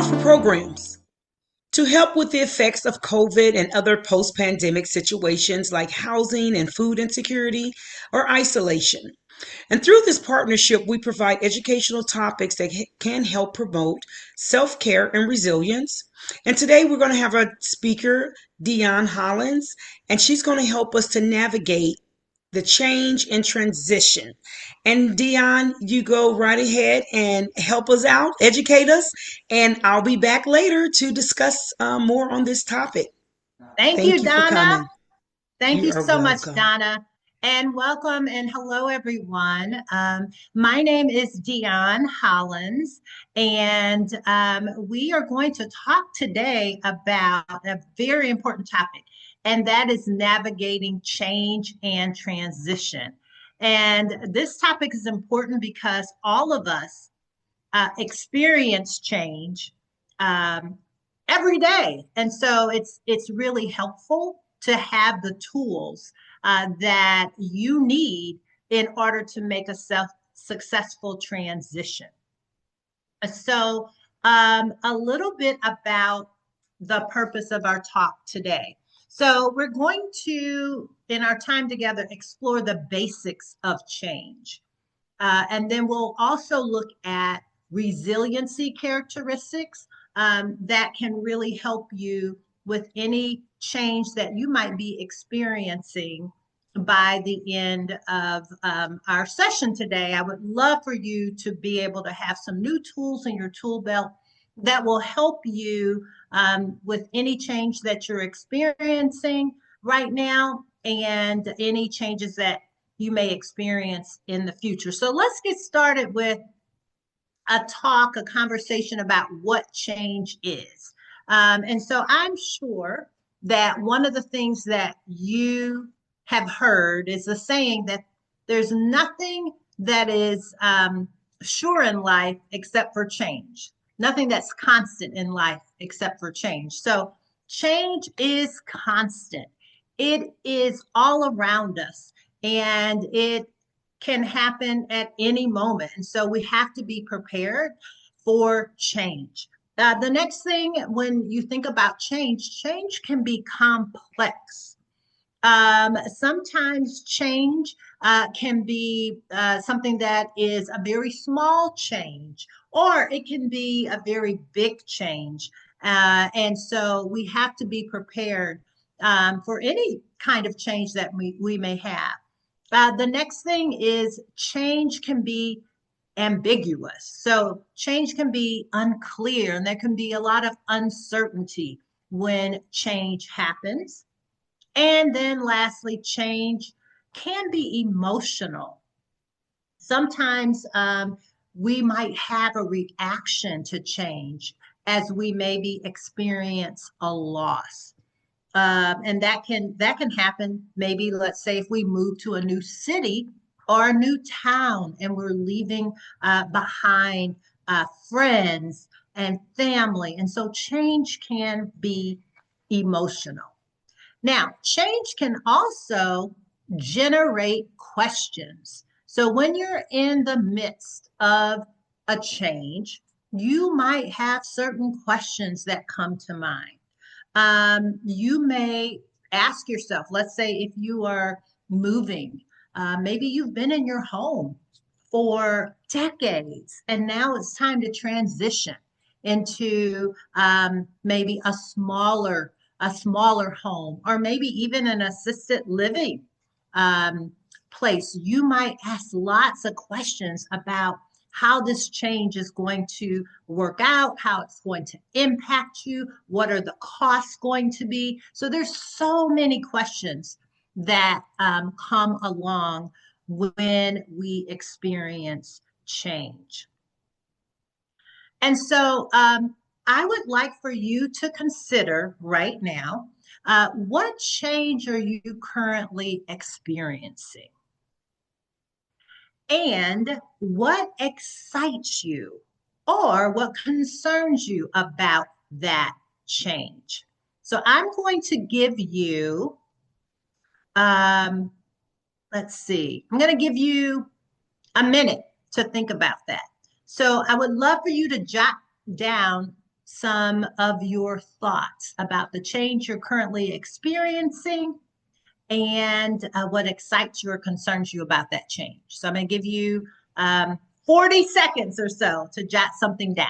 offer programs to help with the effects of COVID and other post pandemic situations like housing and food insecurity or isolation. And through this partnership, we provide educational topics that can help promote self care and resilience. And today we're going to have our speaker, Dionne Hollins, and she's going to help us to navigate the change and transition. And Dionne, you go right ahead and help us out, educate us, and I'll be back later to discuss more on this topic. Thank Thank you, you for Donna. coming. Thank You you are so much, welcome. Donna. And welcome and hello, everyone. My name is Dionne Hollins, and we are going to talk today about a very important topic, and that is navigating change and transition. And this topic is important because all of us experience change um, every day. And so it's really helpful to have the tools that you need in order to make a successful transition. So a little bit about the purpose of our talk today. So we're going to, in our time together, explore the basics of change. And then we'll also look at resiliency characteristics that can really help you with any change that you might be experiencing by the end of our session today. I would love for you to be able to have some new tools in your tool belt that will help you with any change that you're experiencing right now and any changes that you may experience in the future. So let's get started with a conversation about what change is. And so I'm sure that one of the things that you have heard is the saying that there's nothing that is sure in life except for change, nothing that's constant in life except for change. So change is constant, it is all around us, and it can happen at any moment. And so we have to be prepared for change. The next thing, when you think about change, change can be complex. Sometimes change can be something that is a very small change, or it can be a very big change. And so we have to be prepared for any kind of change that we may have. The next thing is change can be ambiguous. So change can be unclear, and there can be a lot of uncertainty when change happens. And then lastly, change can be emotional. Sometimes we might have a reaction to change as we maybe experience a loss. And that can happen. Maybe let's say if we move to a new city or a new town and we're leaving behind friends and family, and so change can be emotional. Now, change can also generate questions. So when you're in the midst of a change, you might have certain questions that come to mind. You may ask yourself, let's say if you are moving, maybe you've been in your home for decades and now it's time to transition into maybe a smaller home, or maybe even an assisted living um, place. You might ask lots of questions about how this change is going to work out, how it's going to impact you, what are the costs going to be. So there's so many questions that come along when we experience change. And so I would like for you to consider right now, what change are you currently experiencing? And what excites you or what concerns you about that change? So I'm going to give you, um, let's see, I'm going to give you a minute to think about that. So I would love for you to jot down some of your thoughts about the change you're currently experiencing and what excites you or concerns you about that change. So I'm going to give you 40 seconds or so to jot something down.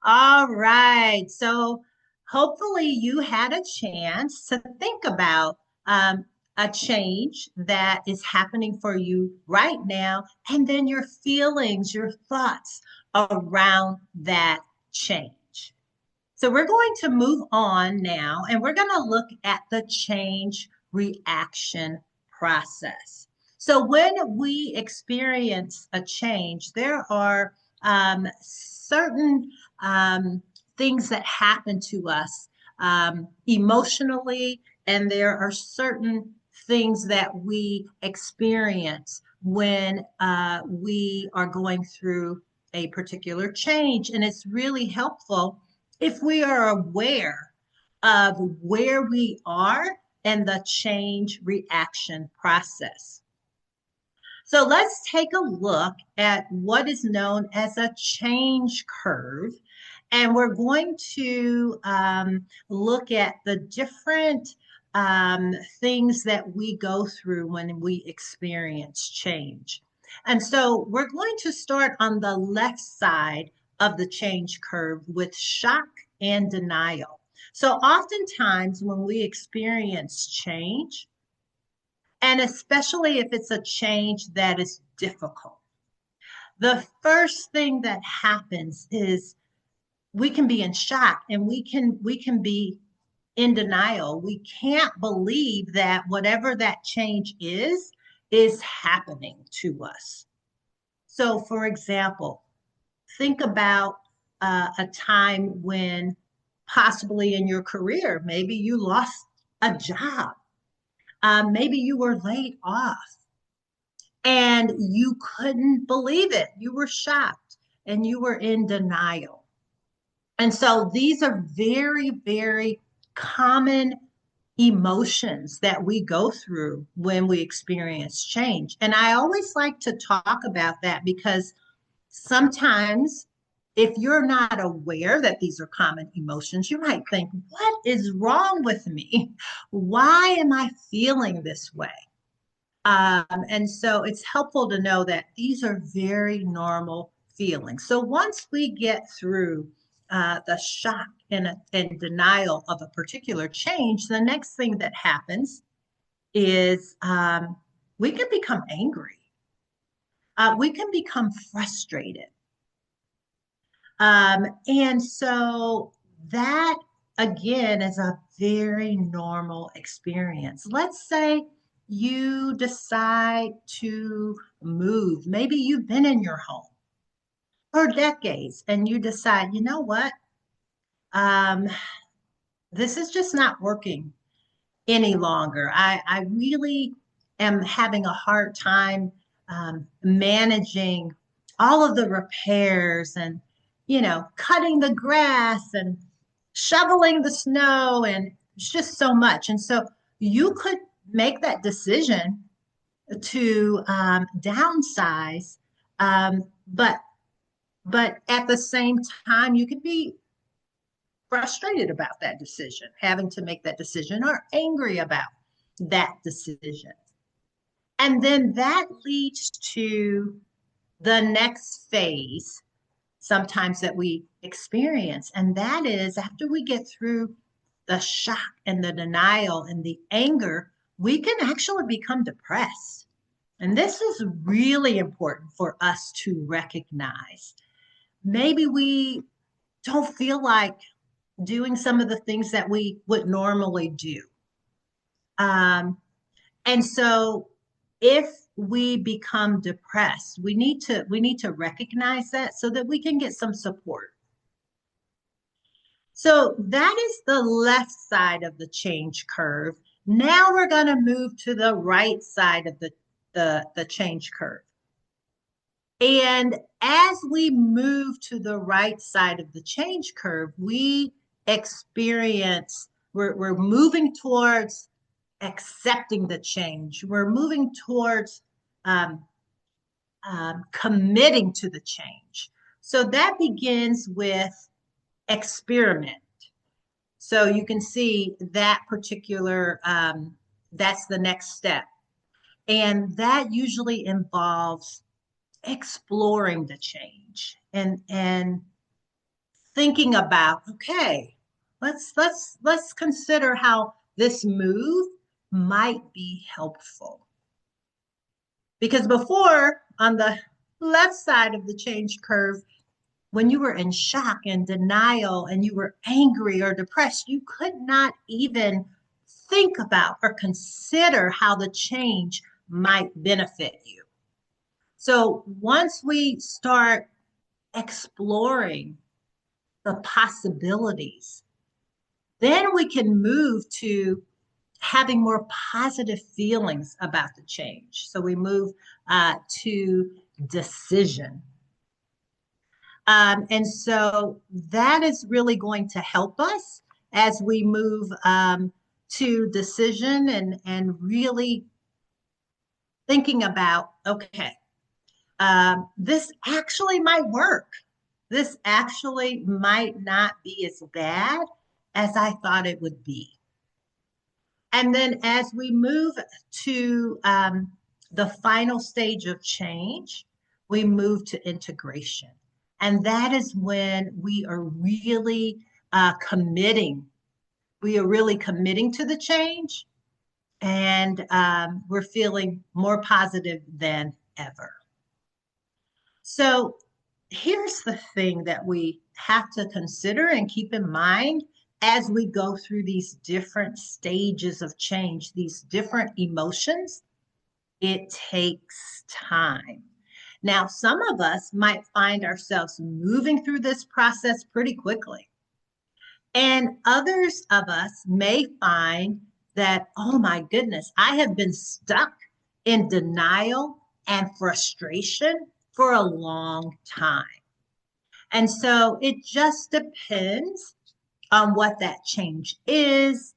All right. So hopefully you had a chance to think about a change that is happening for you right now, and then your feelings, your thoughts around that change. So we're going to move on now, and we're going to look at the change reaction process. So when we experience a change, there are certain things that happen to us emotionally, and there are certain things that we experience when we are going through a particular change. And it's really helpful if we are aware of where we are and the change reaction process. So let's take a look at what is known as a change curve. And we're going to look at the different things that we go through when we experience change. And so we're going to start on the left side of the change curve with shock and denial. So oftentimes when we experience change, and especially if it's a change that is difficult, the first thing that happens is we can be in shock, and we can be in denial. We can't believe that whatever that change is happening to us. So for example, think about a time when possibly in your career, maybe you lost a job, maybe you were laid off, and you couldn't believe it. You were shocked and you were in denial. And so these are very, very common emotions that we go through when we experience change. And I always like to talk about that because sometimes if you're not aware that these are common emotions, you might think, what is wrong with me? Why am I feeling this way? And so it's helpful to know that these are very normal feelings. So once we get through the shock and denial of a particular change, the next thing that happens is we can become angry. We can become frustrated. And so that, again, is a very normal experience. Let's say you decide to move. Maybe you've been in your home for decades and you decide, you know what? Um, this is just not working any longer. I really am having a hard time managing all of the repairs and, cutting the grass and shoveling the snow, and it's just so much. And so you could make that decision to downsize, um, but but at the same time, you could be frustrated about that decision, having to make that decision, or angry about that decision. And then that leads to the next phase sometimes that we experience. And that is after we get through the shock and the denial and the anger, we can actually become depressed. And this is really important for us to recognize. Maybe we don't feel like doing some of the things that we would normally do. Um, and so if we become depressed, we need to recognize that so that we can get some support. So that is the left side of the change curve. Now we're going to move to the right side of the change curve. And as we move to the right side of the change curve, we experience, we're moving towards accepting the change. We're moving towards um, committing to the change. So that begins with experiment. So you can see that particular, that's the next step. And that usually involves exploring the change and thinking about, okay, let's consider how this move might be helpful. Because before, on the left side of the change curve, when you were in shock and denial and you were angry or depressed, you could not even think about or consider how the change might benefit you. So once we start exploring the possibilities, then we can move to having more positive feelings about the change. So we move to decision. And so that is really going to help us as we move to decision and really thinking about, okay, this actually might work. This actually might not be as bad as I thought it would be. And then as we move to the final stage of change, we move to integration. And that is when we are really committing. We are really committing to the change, and we're feeling more positive than ever. So here's the thing that we have to consider and keep in mind as we go through these different stages of change, these different emotions. It takes time. Now, some of us might find ourselves moving through this process pretty quickly. And others of us may find that, oh my goodness, I have been stuck in denial and frustration for a long time. And so it just depends on what that change is.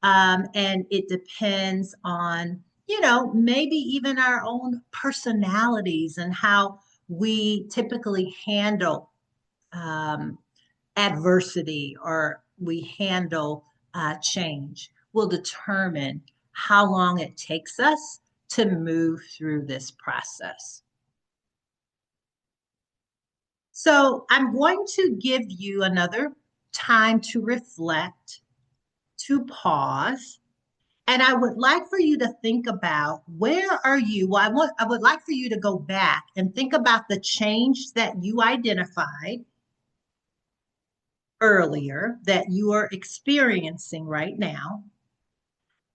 And it depends on, maybe even our own personalities and how we typically handle um, adversity or we handle change will determine how long it takes us to move through this process. So I'm going to give you another time to reflect, to pause, and I would like for you to think about where are you? Well, I would like for you to go back and think about the change that you identified earlier that you are experiencing right now.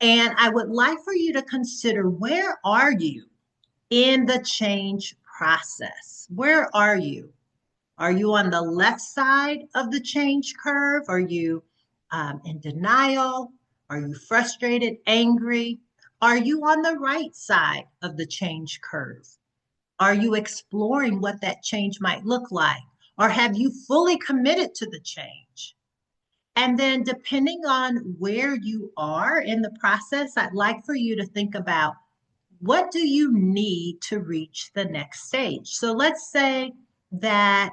And I would like for you to consider where are you in the change process? Where are you? Are you on the left side of the change curve? Are you in denial? Are you frustrated, angry? Are you on the right side of the change curve? Are you exploring what that change might look like? Or have you fully committed to the change? And then, depending on where you are in the process, I'd like for you to think about what do you need to reach the next stage? So let's say that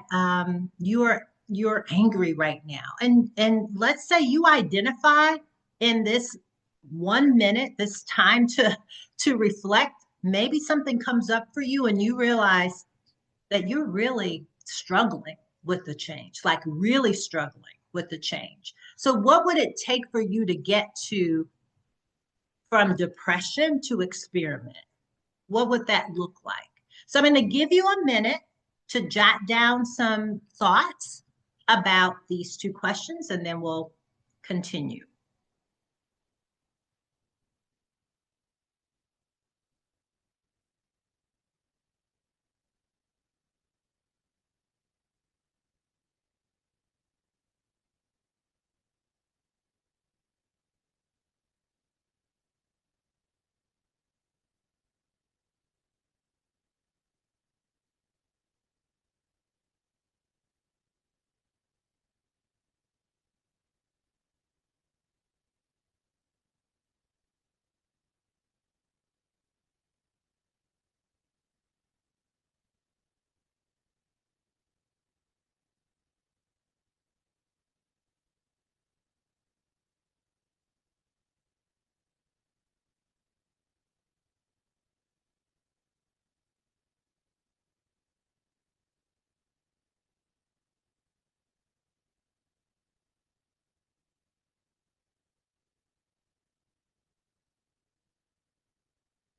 you're angry right now, and let's say you identify in this 1 minute, this time to reflect. Maybe something comes up for you, and you realize that you're really struggling with the change, like really struggling with the change. So, what would it take for you to get to from depression to experiment? What would that look like? So I'm going to give you a minute to jot down some thoughts about these two questions, and then we'll continue.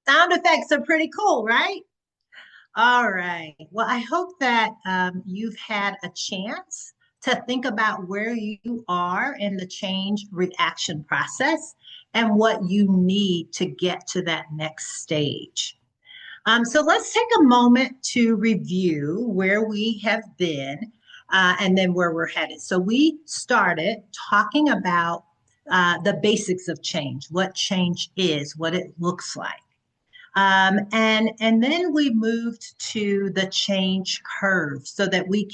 Sound effects are pretty cool, right? All right. Well, I hope that you've had a chance to think about where you are in the change reaction process and what you need to get to that next stage. So let's take a moment to review where we have been and then where we're headed. So we started talking about the basics of change, what change is, what it looks like. And then we moved to the change curve so that we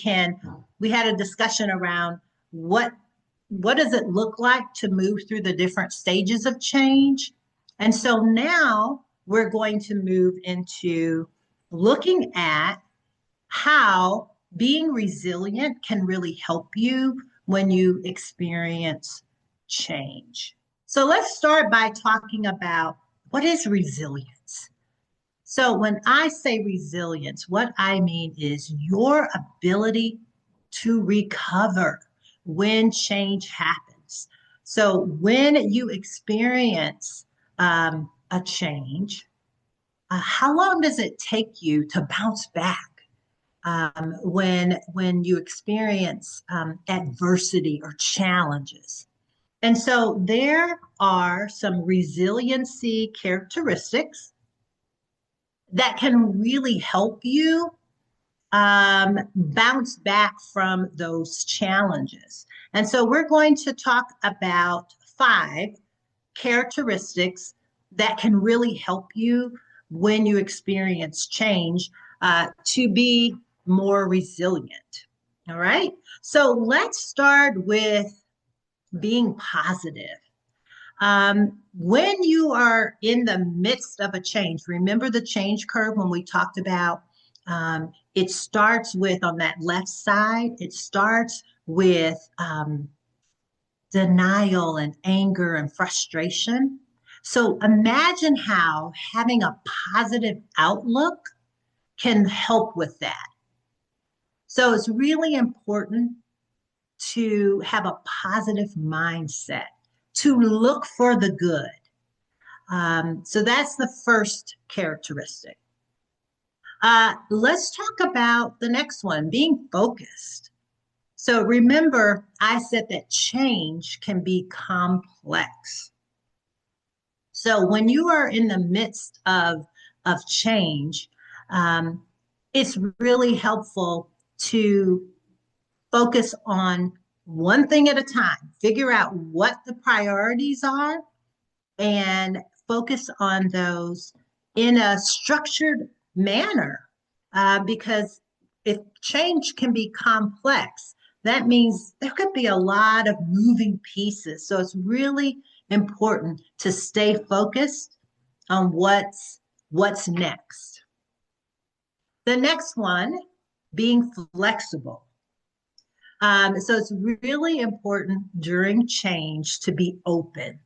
had a discussion around what does it look like to move through the different stages of change. And so now we're going to move into looking at how being resilient can really help you when you experience change. So let's start by talking about what is resilience. So, when I say resilience, what I mean is your ability to recover when change happens. So, when you experience a change, how long does it take you to bounce back when you experience adversity or challenges? And so, there are some resiliency characteristics that can really help you bounce back from those challenges. And so we're going to talk about 5 characteristics that can really help you when you experience change to be more resilient. All right. So let's start with being positive. When you are in the midst of a change, remember the change curve when we talked about it starts with on that left side, it starts with denial and anger and frustration. So imagine how having a positive outlook can help with that. So it's really important to have a positive mindset, to look for the good. So that's the first characteristic. Let's talk about the next one, being focused. So remember, I said that change can be complex. So when you are in the midst of change, it's really helpful to focus on one thing at a time, figure out what the priorities are, and focus on those in a structured manner. Because if change can be complex, that means there could be a lot of moving pieces. So it's really important to stay focused on what's next. The next one, being flexible. So it's really important during change to be open,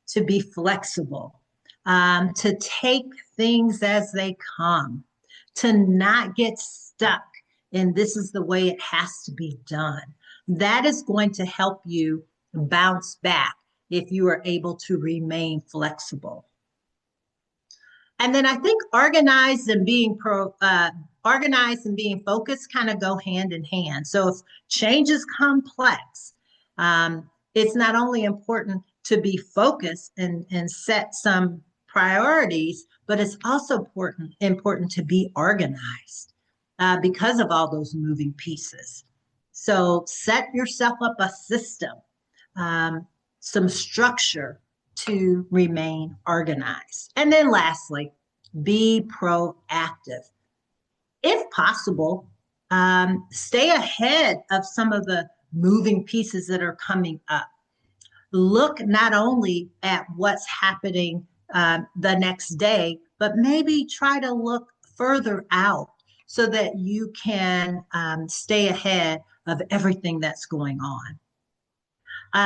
to be flexible, to take things as they come, to not get stuck in this is the way it has to be done. That is going to help you bounce back if you are able to remain flexible. And then I think organized and being focused kind of go hand in hand. So if change is complex, it's not only important to be focused and set some priorities, but it's also important to be organized because of all those moving pieces. So set yourself up a system, um, some structure to remain organized. And then lastly, be proactive. If possible, stay ahead of some of the moving pieces that are coming up. Look not only at what's happening the next day, but maybe try to look further out so that you can stay ahead of everything that's going on.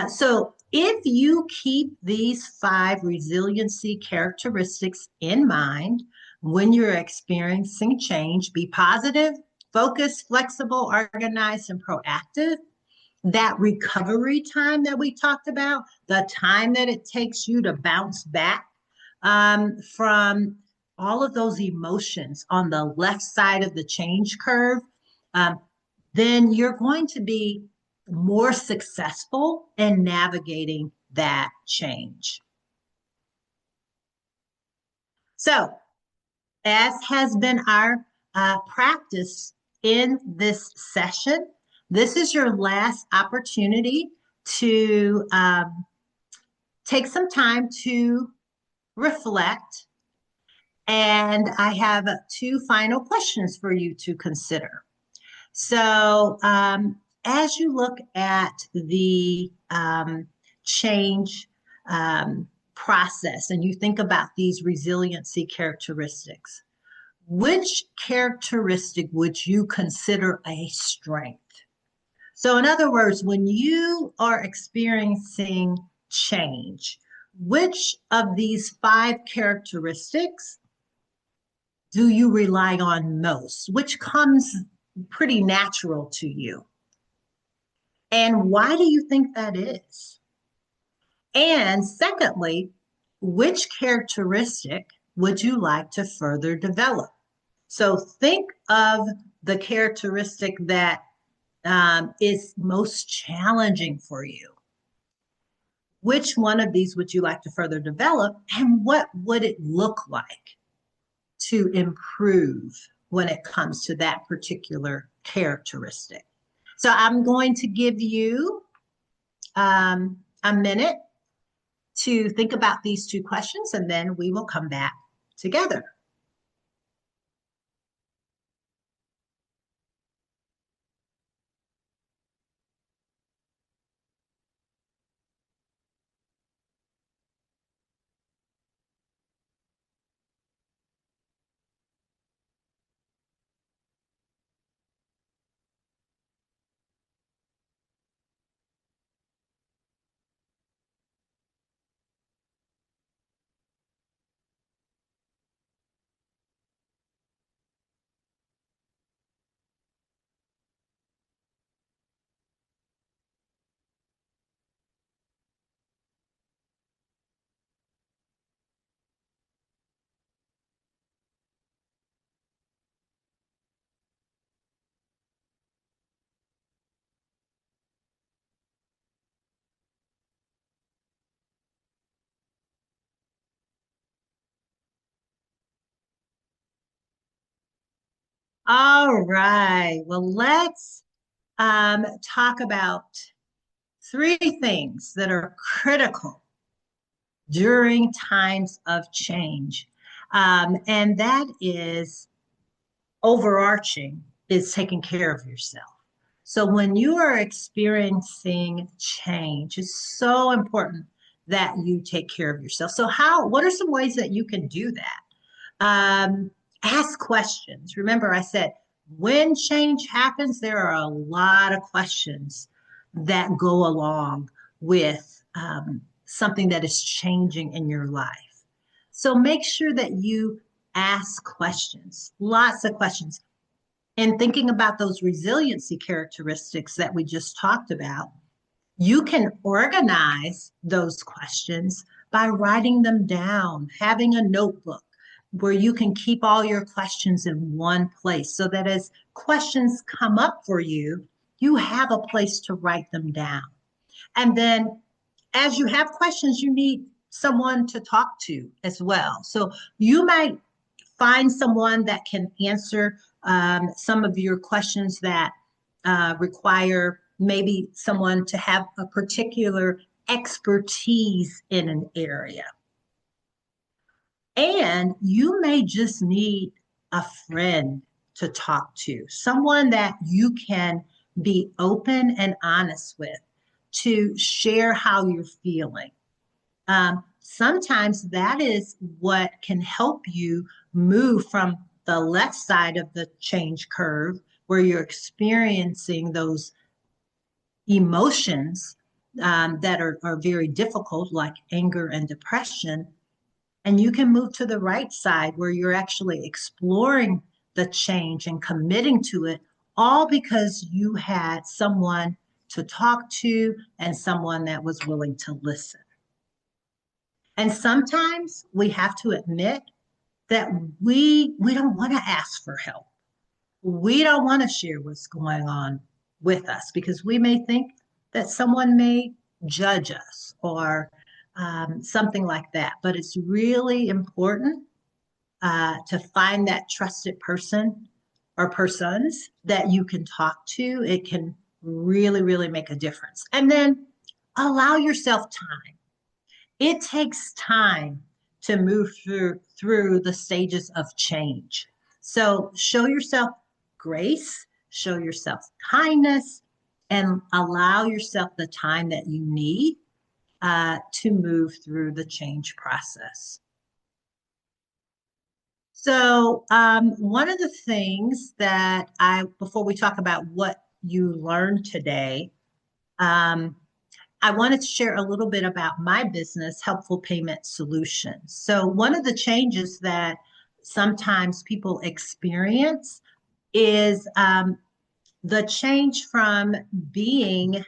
So if you keep these 5 resiliency characteristics in mind when you're experiencing change, be positive, focused, flexible, organized, and proactive. That recovery time that we talked about, the time that it takes you to bounce back from all of those emotions on the left side of the change curve, then you're going to be more successful in navigating that change. So, as has been our practice in this session, this is your last opportunity to take some time to reflect. And I have 2 final questions for you to consider. So, as you look at the change process and you think about these resiliency characteristics, which characteristic would you consider a strength? So, in other words, when you are experiencing change, which of these 5 characteristics do you rely on most? Which comes pretty natural to you? And why do you think that is? And secondly, which characteristic would you like to further develop? So think of the characteristic that is most challenging for you. Which one of these would you like to further develop? And what would it look like to improve when it comes to that particular characteristic? So I'm going to give you a minute to think about these 2 questions, and then we will come back together. All right. Well, let's talk about 3 things that are critical during times of change. And that is overarching is taking care of yourself. So when you are experiencing change, it's so important that you take care of yourself. So what are some ways that you can do that? Ask questions. Remember, I said, when change happens, there are a lot of questions that go along with something that is changing in your life. So make sure that you ask questions, lots of questions. And thinking about those resiliency characteristics that we just talked about, you can organize those questions by writing them down, having a notebook, where you can keep all your questions in one place so that as questions come up for you, you have a place to write them down. And then as you have questions, you need someone to talk to as well. So you might find someone that can answer some of your questions that require maybe someone to have a particular expertise in an area. And you may just need a friend to talk to, someone that you can be open and honest with to share how you're feeling. Sometimes that is what can help you move from the left side of the change curve where you're experiencing those emotions that are very difficult, like anger and depression. And you can move to the right side where you're actually exploring the change and committing to it, all because you had someone to talk to and someone that was willing to listen. And sometimes we have to admit that we don't want to ask for help. We don't want to share what's going on with us because we may think that someone may judge us or something like that. But it's really important to find that trusted person or persons that you can talk to. It can really, really make a difference. And then allow yourself time. It takes time to move through the stages of change. So show yourself grace, show yourself kindness, and allow yourself the time that you need to move through the change process. So one of the things that before we talk about what you learned today, I wanted to share a little bit about my business, Helpful Payment Solutions. So one of the changes that sometimes people experience is the change from being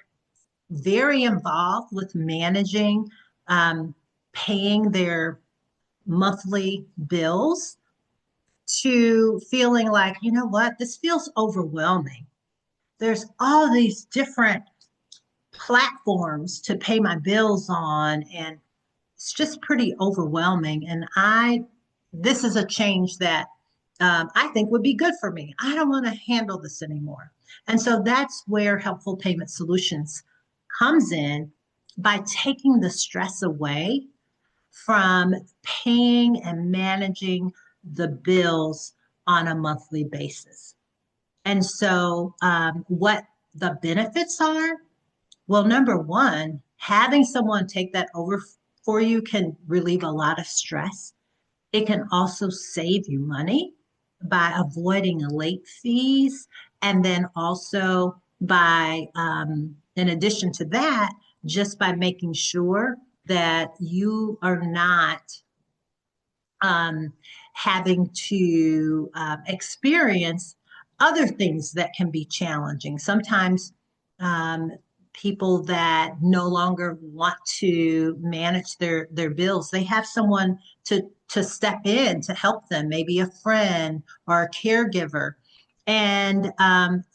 very involved with managing, paying their monthly bills to feeling like, you know what, this feels overwhelming. There's all these different platforms to pay my bills on, and it's just pretty overwhelming. And this is a change that I think would be good for me. I don't want to handle this anymore. And so that's where Helpful Payment Solutions comes in by taking the stress away from paying and managing the bills on a monthly basis. And so what the benefits are, well, number one, having someone take that over for you can relieve a lot of stress. It can also save you money by avoiding late fees. And then also by, in addition to that, just by making sure that you are not having to experience other things that can be challenging. Sometimes people that no longer want to manage their bills, they have someone to step in to help them, maybe a friend or a caregiver. And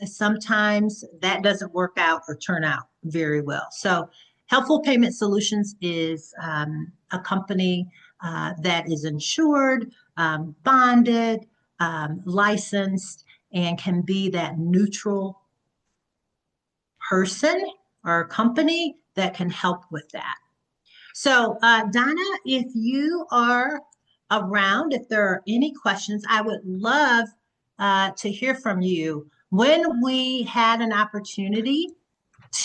sometimes that doesn't work out or turn out very well. So Helpful Payment Solutions is a company that is insured, bonded, licensed, and can be that neutral person or company that can help with that. So, Donna, if you are around, if there are any questions, I would love to hear from you. When we had an opportunity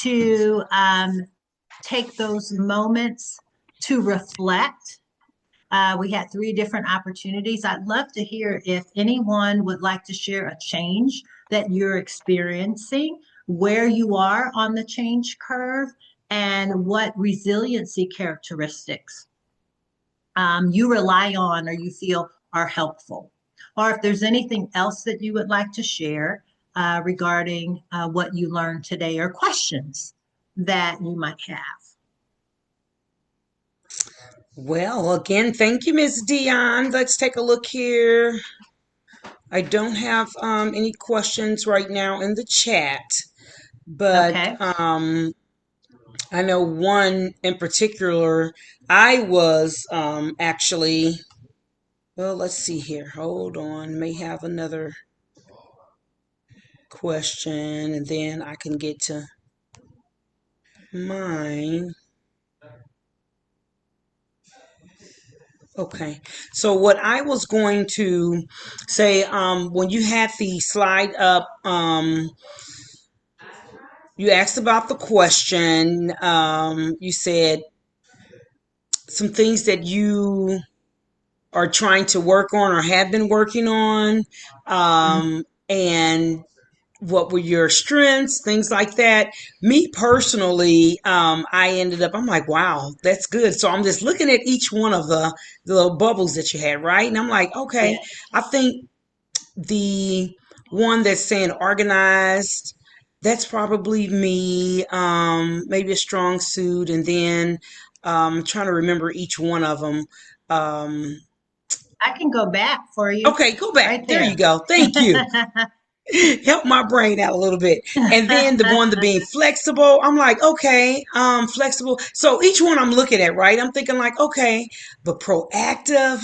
to take those moments to reflect, we had 3 different opportunities. I'd love to hear if anyone would like to share a change that you're experiencing, where you are on the change curve, and what resiliency characteristics you rely on or you feel are helpful. Or if there's anything else that you would like to share regarding what you learned today or questions that you might have. Well, again, thank you, Miss Dion. Let's take a look here. I don't have any questions right now in the chat, but Okay. I know one in particular. I was actually, well, let's see here. Hold on. May have another question, and then I can get to mine. Okay. So what I was going to say, when you had the slide up, you asked about the question. You said some things that you are trying to work on or have been working on, Mhm. and what were your strengths, things like that. Me personally, I ended up, I'm like, wow, that's good. So I'm just looking at each one of the little bubbles that you had, right? And I'm like, okay, Yes. I think the one that's saying organized, that's probably me. Maybe a strong suit, and then trying to remember each one of them. Um, I can go back for you okay, go back. right There you there. go. Thank you. Help my brain out a little bit. And then the one to being flexible, I'm like, okay, flexible. So each one I'm looking at, right? I'm thinking like, okay, but proactive,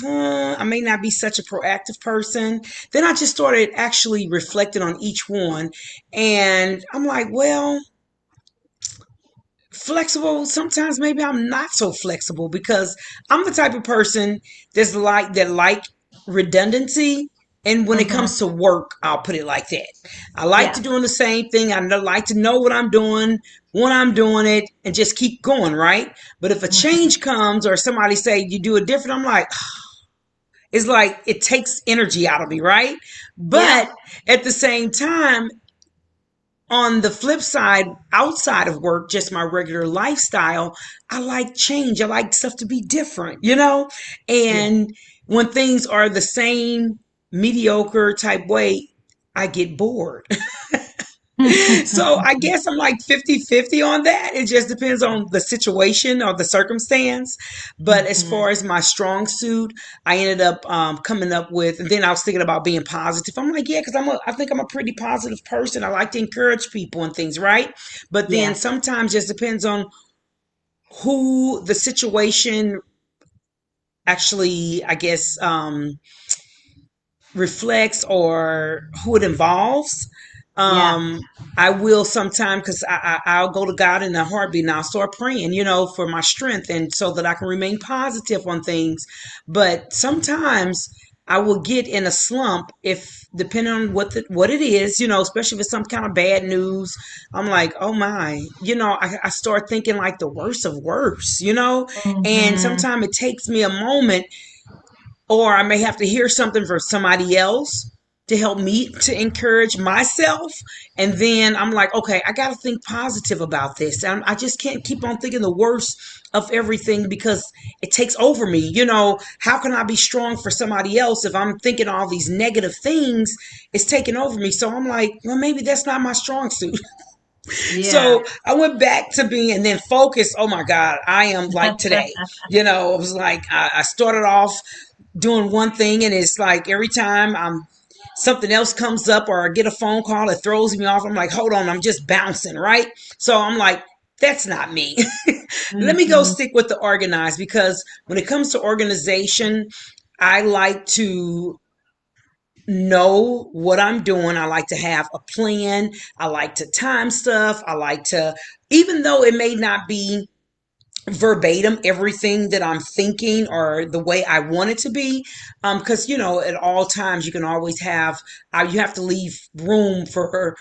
I may not be such a proactive person. Then I just started actually reflecting on each one, and I'm like, well, flexible, sometimes maybe I'm not so flexible because I'm the type of person that like redundancy. And when it Hmm. comes to work, I'll put it like that. I like to Yeah. doing the same thing. Like to know what I'm doing, when I'm doing it, and just keep going, right? But if a Hmm. change comes or somebody say you do it different, I'm like, it's like it takes energy out of me, right? Yeah. But at the same time, on the flip side, outside of work, just my regular lifestyle, I like change. I like stuff to be different, you know? Yeah. And when things are the same mediocre type way, I get bored. So I guess I'm like 50-50 on that. It just depends on the situation or the circumstance. But as Hmm. far as my strong suit, I ended up coming up with, and then I was thinking about being positive. I'm like, yeah, because I think I'm a pretty positive person. I like to encourage people and things, right? But then Yeah. sometimes just depends on who the situation actually, I guess, reflects or who it involves. Yeah. Um, I will sometime because I'll go to God in a heartbeat and I'll start praying, for my strength and so that I can remain positive on things. But sometimes I will get in a slump if depending on what it is, especially if it's some kind of bad news. I'm like, oh my, I start thinking like the worst of worst, and Hmm. sometimes it takes me a moment, or I may have to hear something from somebody else to help me to encourage myself. And then I'm like, okay, I got to think positive about this. I just can't keep on thinking the worst of everything because it takes over me. How can I be strong for somebody else if I'm thinking all these negative things? It's taking over me. So I'm like, well, maybe that's not my strong suit. Yeah. So I went back to being and then focus. Oh my God, I am like today. It was like I started off doing one thing, and it's like every time something else comes up or I get a phone call that throws me off, I'm like, hold on, I'm just bouncing, right? So I'm like, that's not me. Let me go Hmm. stick with the organized, because when it comes to organization, I like to know what I'm doing. I like to have a plan. I like to time stuff. I like to, even though it may not be verbatim everything that I'm thinking or the way I want it to be, because at all times you can always have, you have to leave room for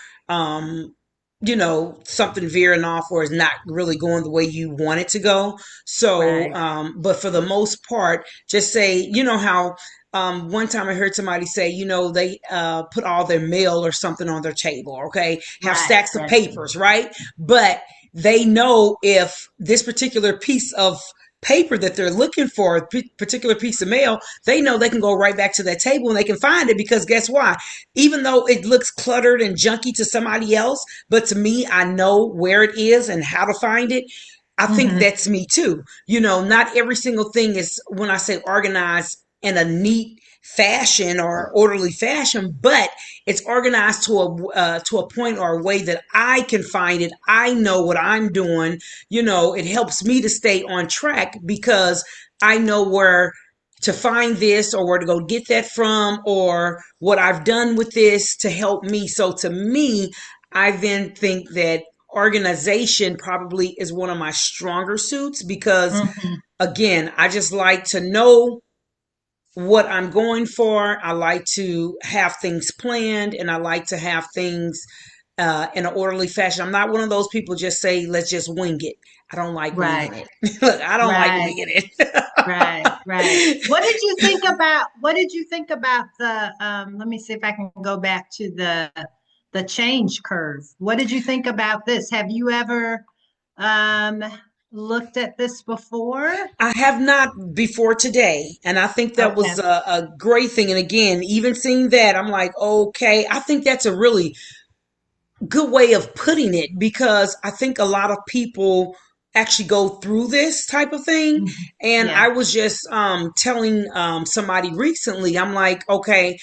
something veering off or is not really going the way you want it to go. So Right. but for the most part, just say, how one time I heard somebody say, they put all their mail or something on their table, okay, have Right. stacks of Yes. papers, right? But they know if this particular piece of paper that they're looking for, a particular piece of mail, they know they can go right back to that table and they can find it, because guess why? Even though it looks cluttered and junky to somebody else, but to me, I know where it is and how to find it. I think Hmm. that's me too. Not every single thing is, when I say organized in a neat fashion or orderly fashion, but it's organized to a point or a way that I can find it. I know what I'm doing. It helps me to stay on track because I know where to find this or where to go get that from or what I've done with this to help me. So to me, I then think that organization probably is one of my stronger suits because, Hmm. again, I just like to know what I'm going for. I like to have things planned and I like to have things in an orderly fashion. I'm not one of those people just say, let's just wing it. I don't like Right, winging it. Look, I don't like right, winging it. right, right. What did you think about the let me see if I can go back to the change curve. What did you think about this? Have you ever um looked at this before? I have not before today. And I think that Okay. was a great thing. And again, even seeing that, I'm like, okay, I think that's a really good way of putting it because I think a lot of people actually go through this type of thing. Mhm. And Yeah. I was just telling somebody recently, I'm like, okay,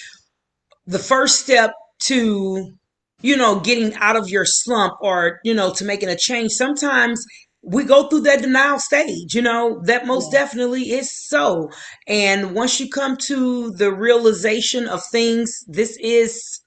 the first step to, getting out of your slump or, to making a change, sometimes we go through that denial stage, that most Yes. definitely is so. And once you come to the realization of things, this is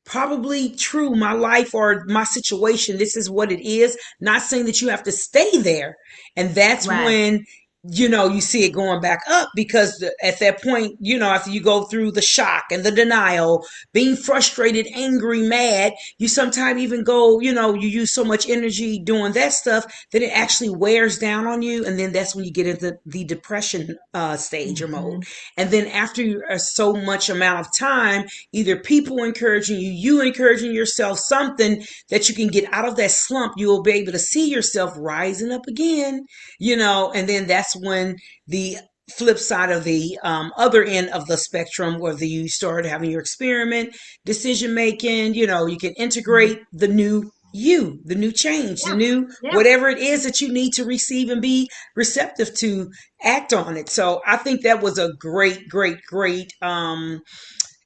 probably true, my life or my situation, this is what it is, not saying that you have to stay there. And that's Right. when you see it going back up because at that point, after you go through the shock and the denial, being frustrated, angry, mad, you sometimes even go, you use so much energy doing that stuff that it actually wears down on you. And then that's when you get into the depression stage or mode. Hmm. And then after so much amount of time, either people encouraging you, you encouraging yourself, something that you can get out of that slump, you will be able to see yourself rising up again, and then that's when the flip side of the other end of the spectrum where you start having your experiment, decision making, you can integrate the new you, the new change, the Yeah. new Yeah. whatever it is that you need to receive and be receptive to act on it. So I think that was a great, great, great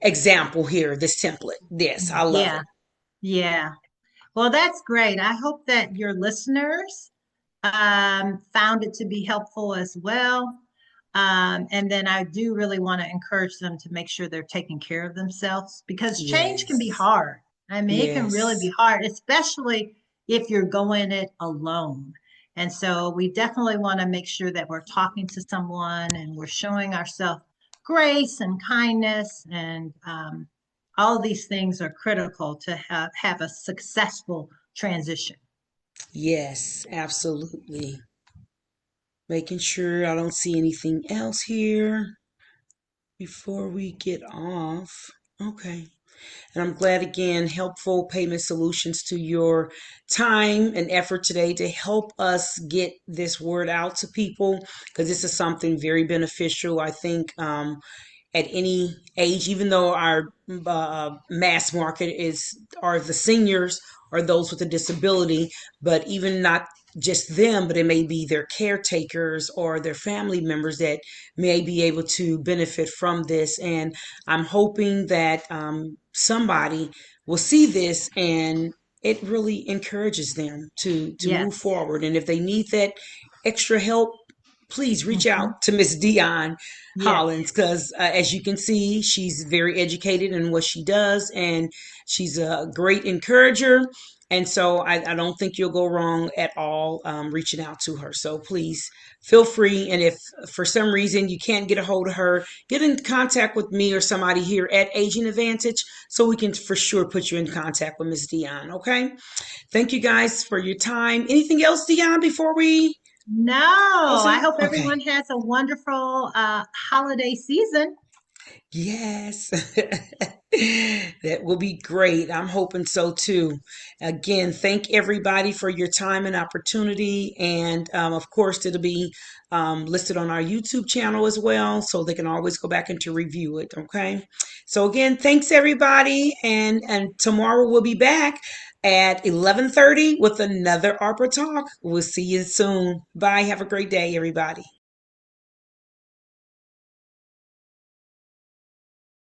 example here, this template. Yes, I love Yeah. it. Yeah. Well, that's great. I hope that your listeners found it to be helpful as well. And then I do really want to encourage them to make sure they're taking care of themselves because change can be Yes. hard. I mean, it can really Yes. be hard, especially if you're going it alone. And so we definitely want to make sure that we're talking to someone and we're showing ourselves grace and kindness. And all of these things are critical to have a successful transition. Yes, absolutely. Making sure I don't see anything else here before we get off. Okay. And I'm glad again, helpful payment solutions to your time and effort today to help us get this word out to people because this is something very beneficial. I think at any age, even though our mass market are the seniors or those with a disability, but even not just them, but it may be their caretakers or their family members that may be able to benefit from this. And I'm hoping that somebody will see this and it really encourages them to move Yes. forward. And if they need that extra help, please reach Hmm. out to Miss Dionne Yes. Hollins because, as you can see, she's very educated in what she does and she's a great encourager. And so I don't think you'll go wrong at all reaching out to her. So please feel free. And if for some reason you can't get a hold of her, get in contact with me or somebody here at Aging Advantage so we can for sure put you in contact with Miss Dionne. Okay. Thank you guys for your time. Anything else, Dionne, before we No, close I out? hope Okay. everyone has a wonderful holiday season. Yes, that will be great. I'm hoping so too. Again, thank everybody for your time and opportunity. And of course, it'll be listed on our YouTube channel as well, so they can always go back and to review it. Okay. So again, thanks everybody. And tomorrow we'll be back. at 11:30 with another ARPA talk. We'll see you soon. Bye. Have a great day, everybody.